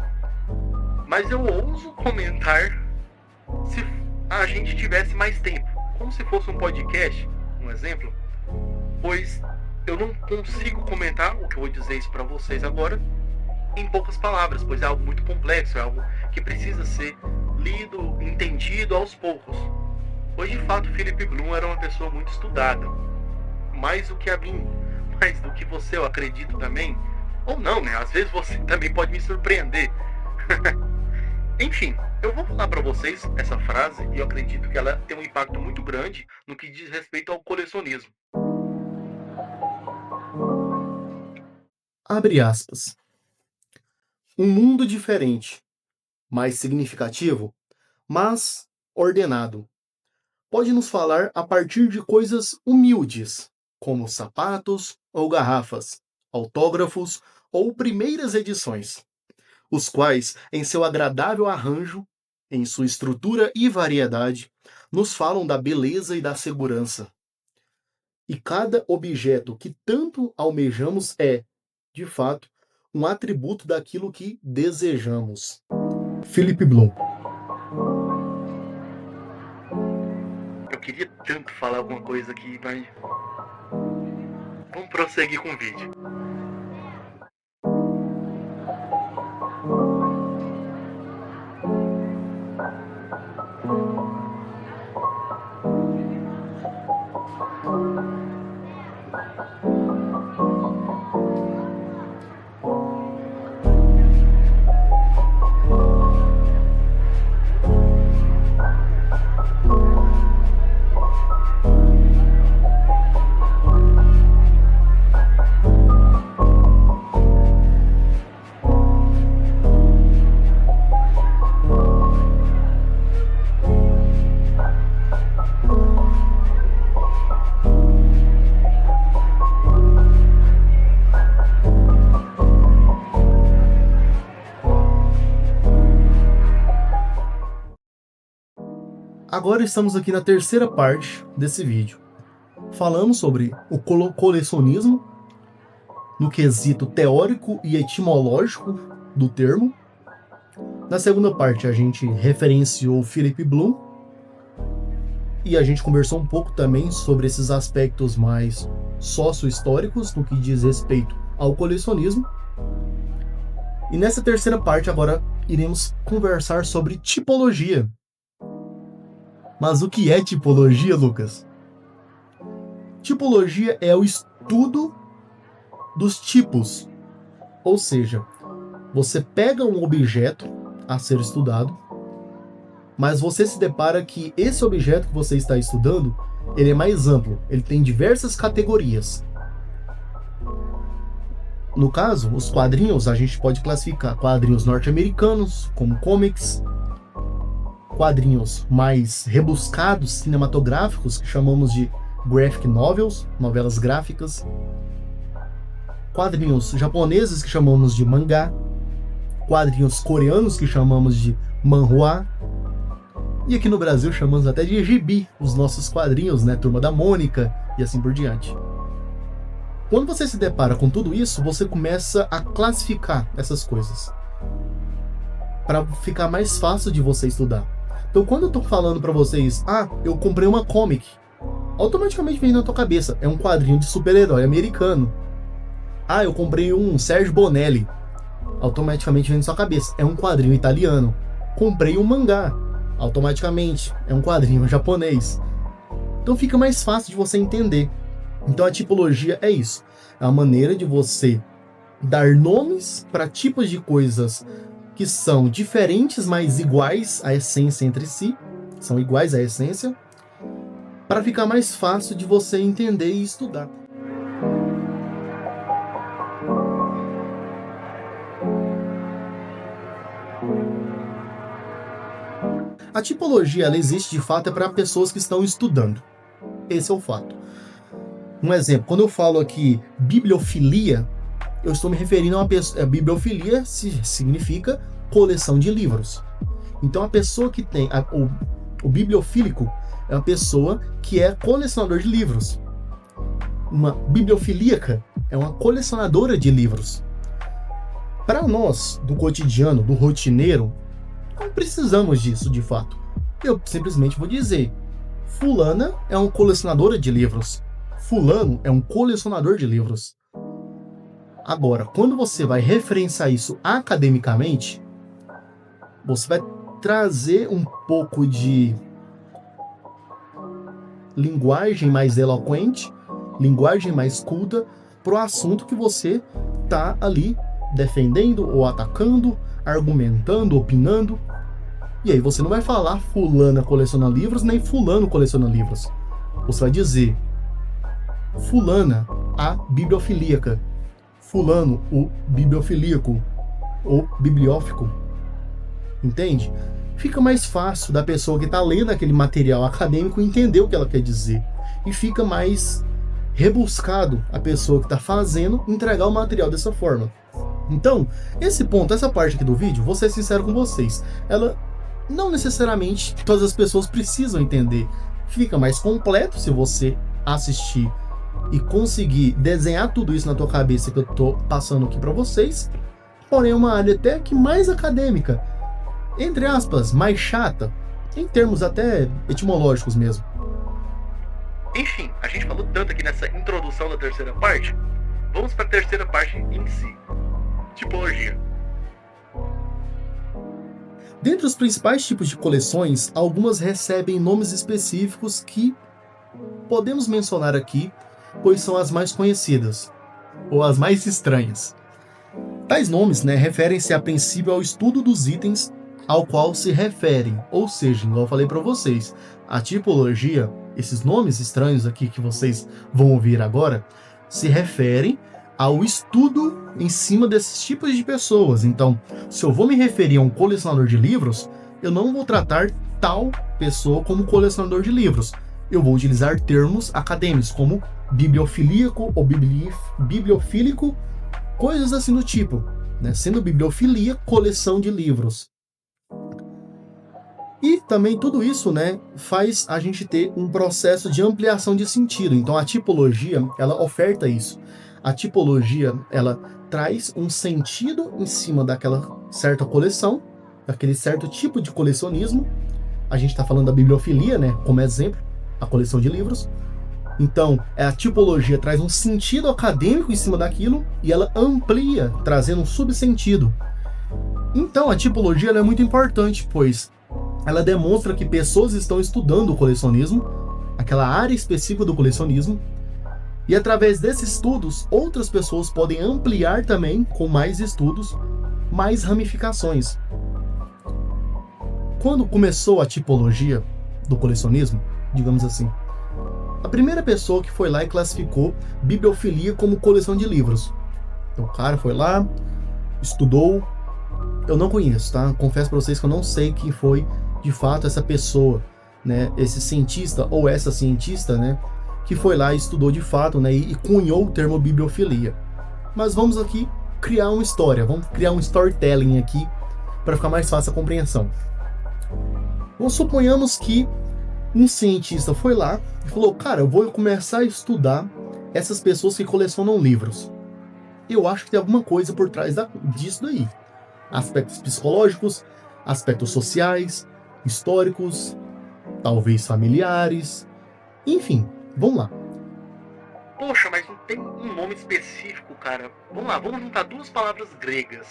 Mas eu ouso comentar se a gente tivesse mais tempo, como se fosse um podcast, um exemplo, pois eu não consigo comentar o que eu vou dizer isso para vocês agora em poucas palavras, pois é algo muito complexo, é algo que precisa ser lido, entendido aos poucos. Pois de fato Philip Bloom era uma pessoa muito estudada, mais do que a mim, mais do que você, eu acredito também, ou não, né? Às vezes você também pode me surpreender. Enfim, eu vou falar para vocês essa frase e eu acredito que ela tem um impacto muito grande no que diz respeito ao colecionismo. Abre aspas. Um mundo diferente, mais significativo, mas ordenado. Pode nos falar a partir de coisas humildes, como sapatos ou garrafas, autógrafos ou primeiras edições, os quais, em seu agradável arranjo, em sua estrutura e variedade, nos falam da beleza e da segurança. E cada objeto que tanto almejamos é, de fato, um atributo daquilo que desejamos. Philip Bloom. Eu queria tanto falar alguma coisa aqui, mas vamos prosseguir com o vídeo. Agora estamos aqui na terceira parte desse vídeo. Falamos sobre o colecionismo no quesito teórico e etimológico do termo. Na segunda parte a gente referenciou Philip Bloom e a gente conversou um pouco também sobre esses aspectos mais sócio-históricos no que diz respeito ao colecionismo. E nessa terceira parte agora iremos conversar sobre tipologia. Mas o que é tipologia, Lucas? Tipologia é o estudo dos tipos. Ou seja, você pega um objeto a ser estudado, mas você se depara que esse objeto que você está estudando, ele é mais amplo, ele tem diversas categorias. No caso, os quadrinhos, a gente pode classificar quadrinhos norte-americanos, como comics, quadrinhos mais rebuscados, cinematográficos, que chamamos de graphic novels, novelas gráficas, quadrinhos japoneses, que chamamos de mangá, quadrinhos coreanos, que chamamos de manhwa, e aqui no Brasil chamamos até de gibi, os nossos quadrinhos, né, Turma da Mônica, e assim por diante. Quando você se depara com tudo isso, você começa a classificar essas coisas, para ficar mais fácil de você estudar. Então, quando eu tô falando pra vocês, eu comprei uma comic, automaticamente vem na tua cabeça, é um quadrinho de super-herói americano. Eu comprei um Sergio Bonelli, automaticamente vem na sua cabeça, é um quadrinho italiano. Comprei um mangá, automaticamente, é um quadrinho japonês. Então fica mais fácil de você entender. Então a tipologia é isso, é a maneira de você dar nomes para tipos de coisas que são diferentes, mas iguais à essência entre si, são iguais à essência, para ficar mais fácil de você entender e estudar. A tipologia, ela existe de fato para pessoas que estão estudando. Esse é o fato. Um exemplo, quando eu falo aqui bibliofilia, eu estou me referindo a uma pessoa. Bibliofilia significa coleção de livros. Então a pessoa que tem o bibliofílico é uma pessoa que é colecionador de livros. Uma bibliofilíaca é uma colecionadora de livros. Para nós, do cotidiano, do rotineiro, não precisamos disso de fato. Eu simplesmente vou dizer: fulana é uma colecionadora de livros. Fulano é um colecionador de livros. Agora, quando você vai referenciar isso academicamente, você vai trazer um pouco de linguagem mais eloquente, linguagem mais culta para o assunto que você está ali defendendo ou atacando, argumentando, opinando. E aí você não vai falar fulana coleciona livros, nem fulano coleciona livros. Você vai dizer fulana, a bibliofilíaca, fulano, o bibliofilíaco, ou bibliófico. Entende? Fica mais fácil da pessoa que está lendo aquele material acadêmico entender o que ela quer dizer. E fica mais rebuscado a pessoa que está fazendo entregar o material dessa forma. Então, esse ponto, essa parte aqui do vídeo, vou ser sincero com vocês, ela não necessariamente todas as pessoas precisam entender. Fica mais completo se você assistir e conseguir desenhar tudo isso na tua cabeça que eu tô passando aqui para vocês. Porém, é uma área até que mais acadêmica, entre aspas, mais chata, em termos até etimológicos mesmo. Enfim, a gente falou tanto aqui nessa introdução da terceira parte, vamos para a terceira parte em si. Tipologia. Dentre os principais tipos de coleções, algumas recebem nomes específicos que podemos mencionar aqui, pois são as mais conhecidas, ou as mais estranhas. Tais nomes, referem-se a princípio ao estudo dos itens ao qual se referem, ou seja, igual eu falei para vocês, a tipologia, esses nomes estranhos aqui que vocês vão ouvir agora, se referem ao estudo em cima desses tipos de pessoas. Então, se eu vou me referir a um colecionador de livros, eu não vou tratar tal pessoa como colecionador de livros. Eu vou utilizar termos acadêmicos como bibliofilíaco ou bibliofílico, coisas assim do tipo, sendo bibliofilia coleção de livros. E também tudo isso, faz a gente ter um processo de ampliação de sentido. Então a tipologia, ela oferta isso. A tipologia, ela traz um sentido em cima daquela certa coleção, daquele certo tipo de colecionismo. A gente está falando da bibliofilia, como exemplo, a coleção de livros. Então, a tipologia traz um sentido acadêmico em cima daquilo e ela amplia, trazendo um subsentido. Então, a tipologia ela é muito importante, pois ela demonstra que pessoas estão estudando o colecionismo, aquela área específica do colecionismo, e através desses estudos, outras pessoas podem ampliar também, com mais estudos, mais ramificações. Quando começou a tipologia do colecionismo, digamos assim, a primeira pessoa que foi lá e classificou bibliofilia como coleção de livros. Então o cara foi lá, estudou, eu não conheço, tá? Confesso para vocês que eu não sei quem foi de fato essa pessoa, esse cientista ou essa cientista, que foi lá e estudou de fato, e cunhou o termo bibliofilia. Mas vamos aqui criar uma história, vamos criar um storytelling aqui para ficar mais fácil a compreensão. Então, suponhamos que um cientista foi lá e falou, cara, eu vou começar a estudar essas pessoas que colecionam livros. Eu acho que tem alguma coisa por trás disso daí. Aspectos psicológicos, aspectos sociais, históricos, talvez familiares, enfim, vamos lá. Poxa, mas não tem um nome específico, cara. Vamos lá, vamos juntar duas palavras gregas.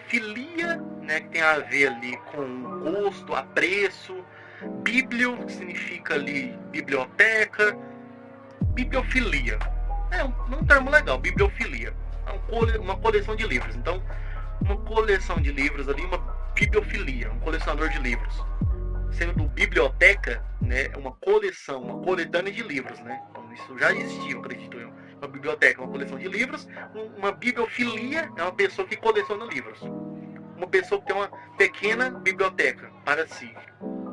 Filia, que tem a ver ali com gosto, apreço. Biblio, que significa ali biblioteca. Bibliofilia. É um termo legal, bibliofilia. É uma coleção de livros. Então, uma coleção de livros ali, uma bibliofilia, um colecionador de livros. Sendo biblioteca, é uma coleção, uma coletânea de livros, Então isso já existia, eu acredito eu. Uma biblioteca é uma coleção de livros, uma bibliofilia é uma pessoa que coleciona livros. Uma pessoa que tem uma pequena biblioteca para si.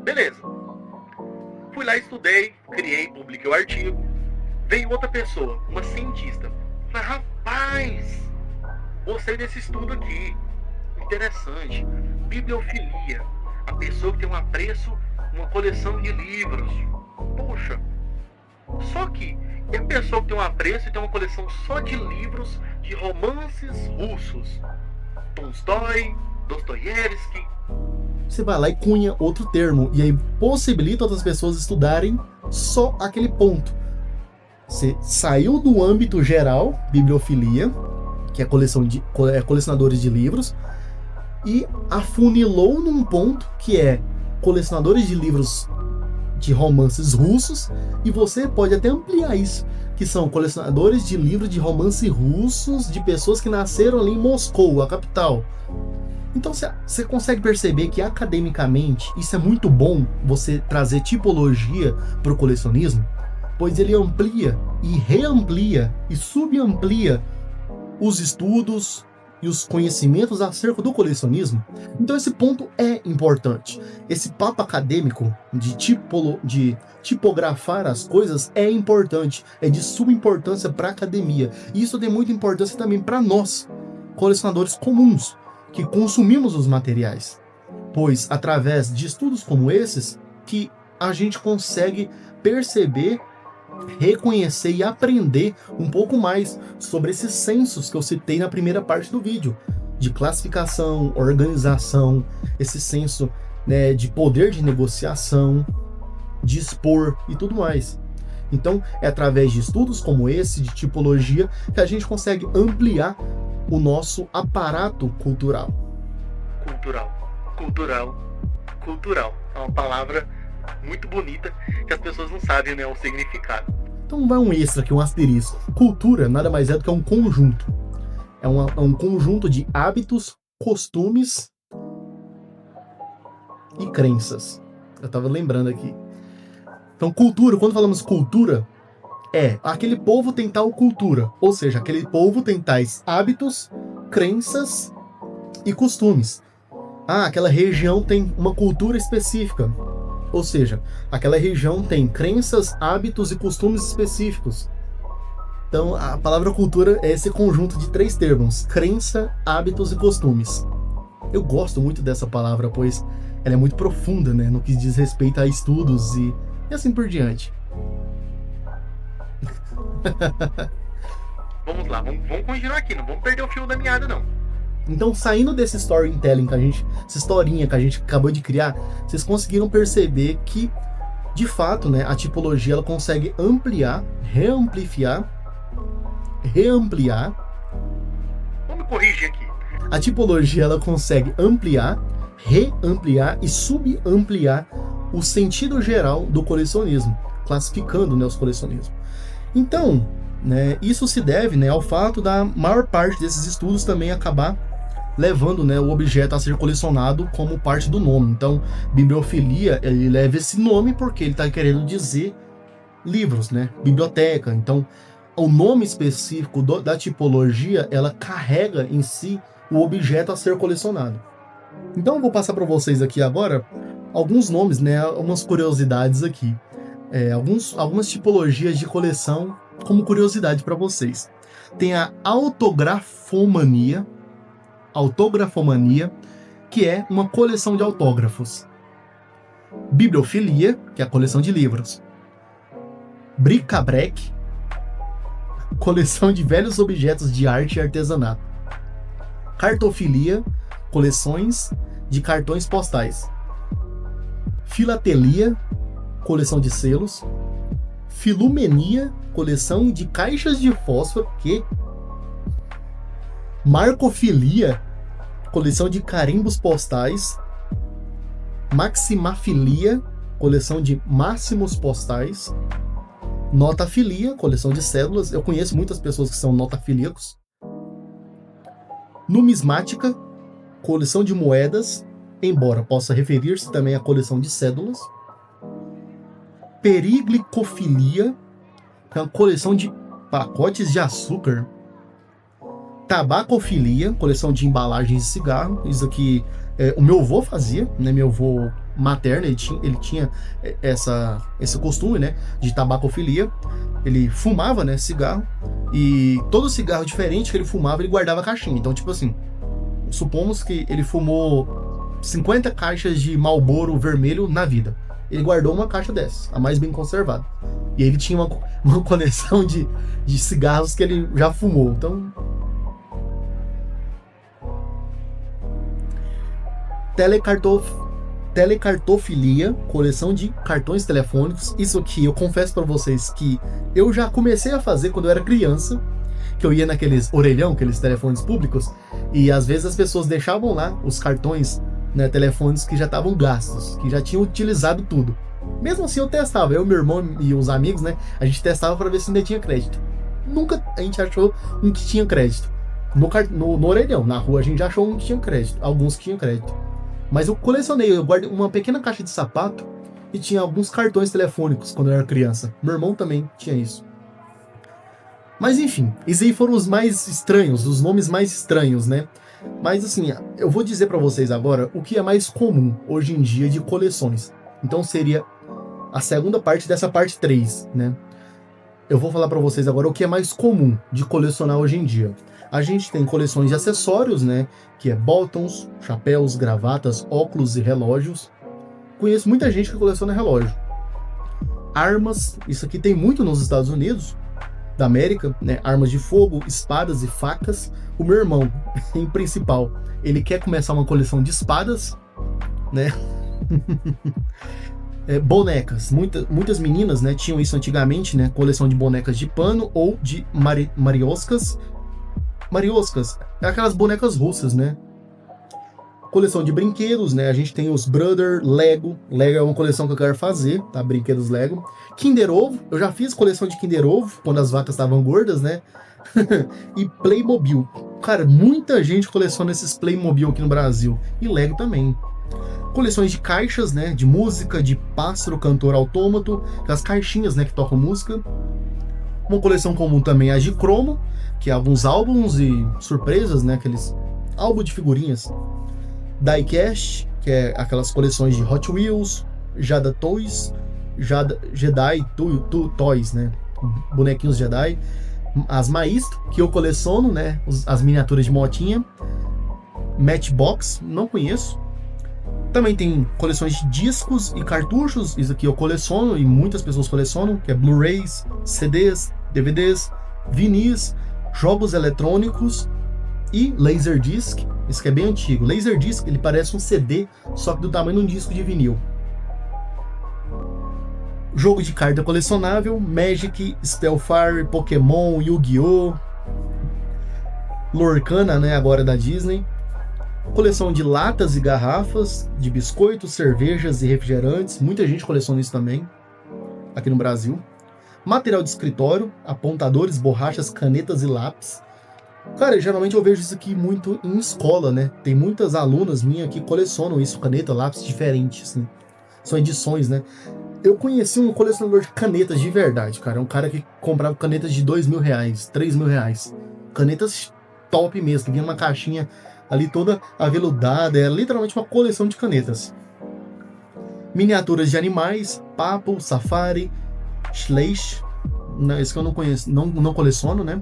Beleza. Fui lá, estudei, criei, publiquei o artigo. Veio outra pessoa, uma cientista. Falei, rapaz, gostei desse estudo aqui. Interessante. Bibliofilia. A pessoa que tem um apreço, uma coleção de livros. Poxa. Só que, e a pessoa que tem um apreço e tem uma coleção só de livros de romances russos? Tolstói, Dostoiévski. Você vai lá e cunha outro termo, e aí possibilita outras pessoas estudarem só aquele ponto. Você saiu do âmbito geral, bibliofilia, que é colecionadores de livros, e afunilou num ponto que é colecionadores de livros de romances russos, e você pode até ampliar isso, que são colecionadores de livros de romance russos de pessoas que nasceram ali em Moscou, a capital. Então você consegue perceber que academicamente isso é muito bom, você trazer tipologia para o colecionismo, pois ele amplia e reamplia e subamplia os estudos, e os conhecimentos acerca do colecionismo. Então esse ponto é importante. Esse papo acadêmico de tipografar as coisas é importante, é de suma importância para a academia. E isso tem muita importância também para nós, colecionadores comuns, que consumimos os materiais. Pois através de estudos como esses que a gente consegue perceber, reconhecer e aprender um pouco mais sobre esses sensos que eu citei na primeira parte do vídeo, de classificação, organização, esse senso, né, de poder de negociação, de expor e tudo mais. Então é através de estudos como esse, de tipologia, que a gente consegue ampliar o nosso aparato cultural. Cultural. É uma palavra muito bonita que as pessoas não sabem, né, o significado. Então vai um extra aqui, um asterisco. Cultura nada mais é do que um conjunto. É um conjunto de hábitos, costumes e crenças. Eu tava lembrando aqui. Então cultura, quando falamos cultura, aquele povo tem tal cultura. Ou seja, aquele povo tem tais hábitos, crenças e costumes. Aquela região tem uma cultura específica. Ou seja, aquela região tem crenças, hábitos e costumes específicos. Então, a palavra cultura é esse conjunto de 3 termos: crença, hábitos e costumes. Eu gosto muito dessa palavra, pois ela é muito profunda, né, no que diz respeito a estudos e assim por diante. Vamos lá, vamos continuar aqui, não vamos perder o fio da meada, não. Então, saindo desse storytelling essa historinha que a gente acabou de criar, vocês conseguiram perceber que, de fato, né, a tipologia ela consegue ampliar, reampliar. Vamos me corrigir aqui. A tipologia ela consegue ampliar, reampliar e subampliar o sentido geral do colecionismo, classificando, né, os colecionismos. Então, né, isso se deve, né, ao fato da maior parte desses estudos também acabar levando, né, o objeto a ser colecionado como parte do nome. Então, bibliofilia, ele leva esse nome porque ele está querendo dizer livros, né, biblioteca. Então, o nome específico da tipologia, ela carrega em si o objeto a ser colecionado. Então, eu vou passar para vocês aqui agora alguns nomes, né, algumas curiosidades aqui. Algumas tipologias de coleção como curiosidade para vocês. Tem a autografomania, que é uma coleção de autógrafos. Bibliofilia, que é a coleção de livros. Bric-a-brac, coleção de velhos objetos de arte e artesanato. Cartofilia, coleções de cartões postais. Filatelia, coleção de selos. Filumenia, coleção de caixas de fósforo. Marcofilia, coleção de carimbos postais. Maximafilia, coleção de máximos postais. Notafilia, coleção de cédulas. Eu conheço muitas pessoas que são notafilíacos. Numismática, coleção de moedas, embora possa referir-se também à coleção de cédulas. Periglicofilia, que é uma coleção de pacotes de açúcar. Tabacofilia, coleção de embalagens de cigarro. Isso aqui o meu avô fazia, né? Meu avô materno, ele tinha esse costume, né, de tabacofilia. Ele fumava, né, cigarro, e todo cigarro diferente que ele fumava, ele guardava a caixinha. Então, tipo assim, supomos que ele fumou 50 caixas de Marlboro vermelho na vida. Ele guardou uma caixa dessas, a mais bem conservada. E ele tinha uma coleção de cigarros que ele já fumou. Então, telecartofilia, coleção de cartões telefônicos. Isso aqui eu confesso para vocês que eu já comecei a fazer quando eu era criança, que eu ia naqueles orelhão, aqueles telefones públicos, e às vezes as pessoas deixavam lá os cartões, né, telefones que já estavam gastos, que já tinham utilizado tudo. Mesmo assim eu testava, eu, meu irmão e os amigos, né, a gente testava para ver se ainda tinha crédito. Nunca a gente achou um que tinha crédito. No orelhão, na rua a gente já achou um que tinha crédito, alguns que tinham crédito. Mas eu colecionei, eu guardei uma pequena caixa de sapato e tinha alguns cartões telefônicos quando eu era criança. Meu irmão também tinha isso. Mas enfim, esses aí foram os mais estranhos, os nomes mais estranhos, né? Mas assim, eu vou dizer pra vocês agora o que é mais comum hoje em dia de coleções. Então seria a segunda parte dessa parte 3, né? Eu vou falar pra vocês agora o que é mais comum de colecionar hoje em dia. A gente tem coleções de acessórios, né? Que é bottoms, chapéus, gravatas, óculos e relógios. Conheço muita gente que coleciona relógio. Armas, isso aqui tem muito nos Estados Unidos da América, né? Armas de fogo, espadas e facas. O meu irmão, em principal, ele quer começar uma coleção de espadas, né? Bonecas. Muitas meninas, né, tinham isso antigamente, né? Coleção de bonecas de pano ou de marioscas. Marioscas, é aquelas bonecas russas, né? Coleção de brinquedos, né? A gente tem os Brother, Lego. Lego é uma coleção que eu quero fazer, tá? Brinquedos Lego. Kinder Ovo, eu já fiz coleção de Kinder Ovo, quando as vacas estavam gordas, né? E Playmobil. Cara, muita gente coleciona esses Playmobil aqui no Brasil. E Lego também. Coleções de caixas, né? De música, de pássaro, cantor, autômato. As caixinhas, né? Que tocam música. Uma coleção comum também é a de cromo, que é alguns álbuns e surpresas, né? Aqueles álbuns de figurinhas. Diecast, que é aquelas coleções de Hot Wheels, Jada Toys, Jedi Toys, né? Bonequinhos Jedi. As Maestro, que eu coleciono, né? As miniaturas de motinha. Matchbox, não conheço. Também tem coleções de discos e cartuchos, isso aqui eu coleciono e muitas pessoas colecionam, que é Blu-rays, CDs, DVDs, vinis, jogos eletrônicos e Laserdisc, isso que é bem antigo. Laserdisc, ele parece um CD, só que do tamanho de um disco de vinil. Jogo de carta colecionável, Magic, Spellfire, Pokémon, Yu-Gi-Oh!, Lorcana, né, agora da Disney. Coleção de latas e garrafas, de biscoitos, cervejas e refrigerantes. Muita gente coleciona isso também, aqui no Brasil. Material de escritório, apontadores, borrachas, canetas e lápis. Cara, geralmente eu vejo isso aqui muito em escola, né? Tem muitas alunas minhas que colecionam isso, caneta, lápis diferentes, assim. São edições, né? Eu conheci um colecionador de canetas de verdade, cara. Um cara que comprava canetas de R$2.000, R$3.000. Canetas top mesmo, que vinha numa caixinha ali toda aveludada, é literalmente uma coleção de canetas. Miniaturas de animais, papo, safari, schleich, isso que eu não conheço, não coleciono, né?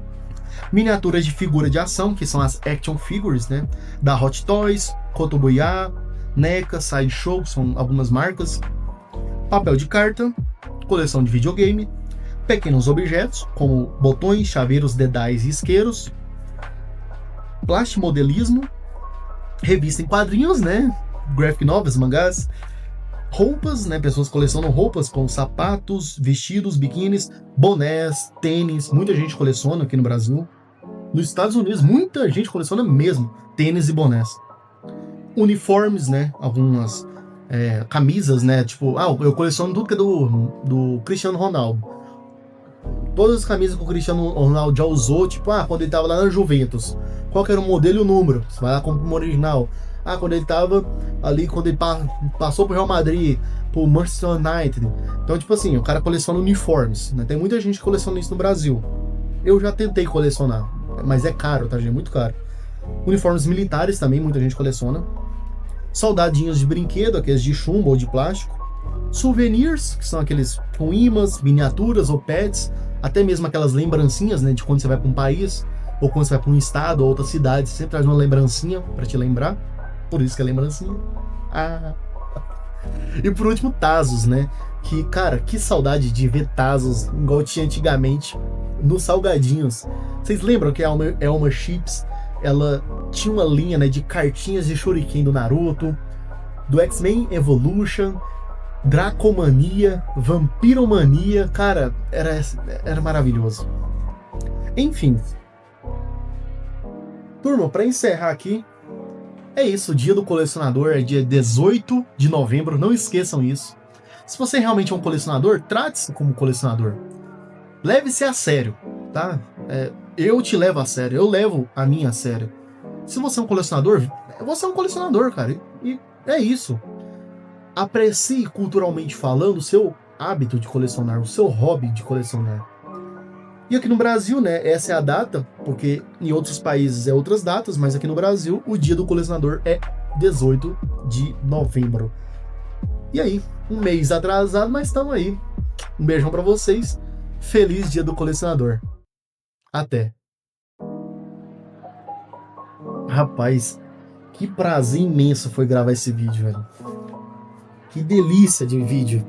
Miniaturas de figura de ação, que são as action figures, né? Da Hot Toys, Kotobuya, NECA, Sideshow, são algumas marcas. Papel de carta, coleção de videogame, pequenos objetos, como botões, chaveiros, dedais e isqueiros, plastimodelismo, revista em quadrinhos, né? Graphic novels, mangás, roupas, né? Pessoas colecionam roupas como sapatos, vestidos, biquínis, bonés, tênis. Muita gente coleciona aqui no Brasil. Nos Estados Unidos, muita gente coleciona mesmo tênis e bonés. Uniformes, né? Algumas camisas, né? Tipo, eu coleciono tudo que é do Cristiano Ronaldo. Todas as camisas que o Cristiano Ronaldo já usou, tipo, quando ele tava lá na Juventus. Qual que era o modelo e o número? Você vai lá compra uma original. Quando ele tava ali, quando ele passou pro Real Madrid, pro Manchester United. Então, tipo assim, o cara coleciona uniformes, né? Tem muita gente que coleciona isso no Brasil. Eu já tentei colecionar, mas é caro, tá, gente? É muito caro. Uniformes militares também, muita gente coleciona. Soldadinhos de brinquedo, aqueles de chumbo ou de plástico. Souvenirs, que são aqueles com imãs, miniaturas ou pets. Até mesmo aquelas lembrancinhas, né? De quando você vai pra um país, ou quando você vai pra um estado ou outra cidade, você sempre traz uma lembrancinha pra te lembrar. Por isso que é lembrancinha. E por último, Tazos, né? Que, cara, que saudade de ver Tazos igual tinha antigamente nos salgadinhos. Vocês lembram que a Elma Chips, ela tinha uma linha, né, de cartinhas de Shuriken do Naruto, do X-Men Evolution, Dracomania, Vampiromania. Cara, era maravilhoso. Enfim. Turma, pra encerrar aqui, é isso, o dia do colecionador é dia 18 de novembro, não esqueçam isso. Se você realmente é um colecionador, trate-se como colecionador. Leve-se a sério, tá? Eu te levo a sério, eu levo a minha a sério. Se você é um colecionador, você é um colecionador, cara. E é isso. Aprecie culturalmente falando o seu hábito de colecionar, o seu hobby de colecionar. E aqui no Brasil, né, essa é a data, porque em outros países é outras datas, mas aqui no Brasil o dia do colecionador é 18 de novembro. E aí, um mês atrasado, mas estamos aí. Um beijão pra vocês. Feliz dia do colecionador. Até. Rapaz, que prazer imenso foi gravar esse vídeo, velho. Que delícia de vídeo.